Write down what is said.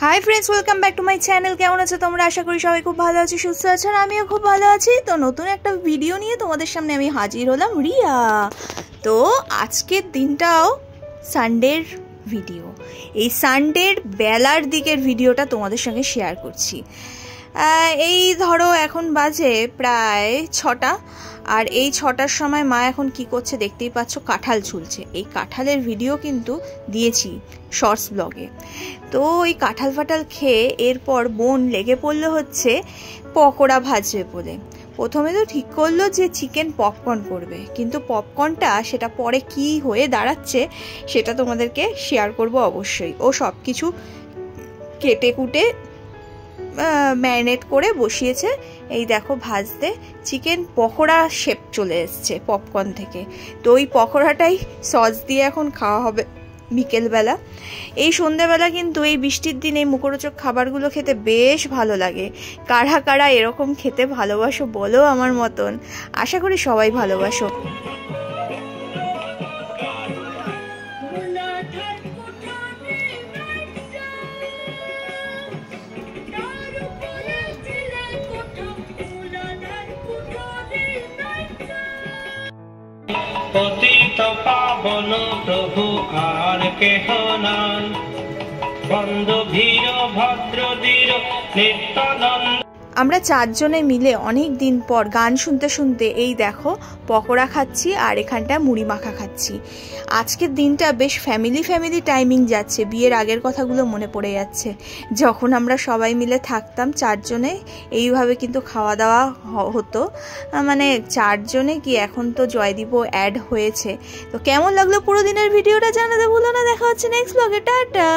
High friends welcome back to my channel. केमन आछो तोमरा? आशा करी सबाई खूब भालो आछो, सुस्थ आछो और आमिও खूब भालो आछि। तो नतून एक भिडियो निये तोमादेर सामने आमि हाजिर हलाम रिया। तो आजकेर दिनटाओ सानडेर भिडियो, এই সানডের বেলার দিকের ভিডিওটা তোমাদের সঙ্গে শেয়ার করছি। এই ধরো এখন বাজে প্রায় 6টা, আর এই 6টার সময় মা এখন কি করছে দেখতেই পাচ্ছ, কাঁঠাল ছুলছে। এই কাঁঠালের ভিডিও কিন্তু দিয়েছি শর্টস ব্লগে। তো ওই কাঁঠাল ফাটাল খেয়ে এরপর বোন লেগে পড়লো হচ্ছে পকোড়া ভাজবে বলে। প্রথমে তো ঠিক করলো যে চিকেন পপকর্ন করবে, কিন্তু পপকর্নটা সেটা পরে কি হয়ে দাঁড়াচ্ছে সেটা তোমাদেরকে শেয়ার করব অবশ্যই। ও সব কিছু কেটে কুটে ম্যারিনেট করে বসিয়েছে। এই দেখো ভাজতে চিকেন পকোড়া শেপ চলে এসছে পপকর্ন থেকে। তো ওই পকোড়াটাই সস দিয়ে এখন খাওয়া হবে বিকেলবেলা। এই সন্ধ্যাবেলা কিন্তু এই বৃষ্টির দিনে মুখরোচক খাবারগুলো খেতে বেশ ভালো লাগে। কারা কারা এরকম খেতে ভালোবাসো বলো আমার মতন। আশা করি সবাই ভালোবাসো। পতিত পাবন প্রভু আর কেহ নাই, বন্ধু ভীর ভদ্র দীর নিত্যানন্দ। আমরা চারজনে মিলে অনেক দিন পর গান শুনতে শুনতে এই দেখো পকোড়া খাচ্ছি আর এখানটা মুড়ি মাখা খাচ্ছি। আজকের দিনটা বেশ ফ্যামিলি টাইমিং যাচ্ছে। বিয়ের আগের কথাগুলো মনে পড়ে যাচ্ছে, যখন আমরা সবাই মিলে থাকতাম চারজনে এইভাবে কিন্তু খাওয়া দাওয়া হতো। মানে চারজনে কি, এখন তো জয়দীপও অ্যাড হয়েছে। তো কেমন লাগলো পুরো দিনের ভিডিওটা জানাতে ভুলো না। দেখা হচ্ছে নেক্সট ব্লগে। টাটা।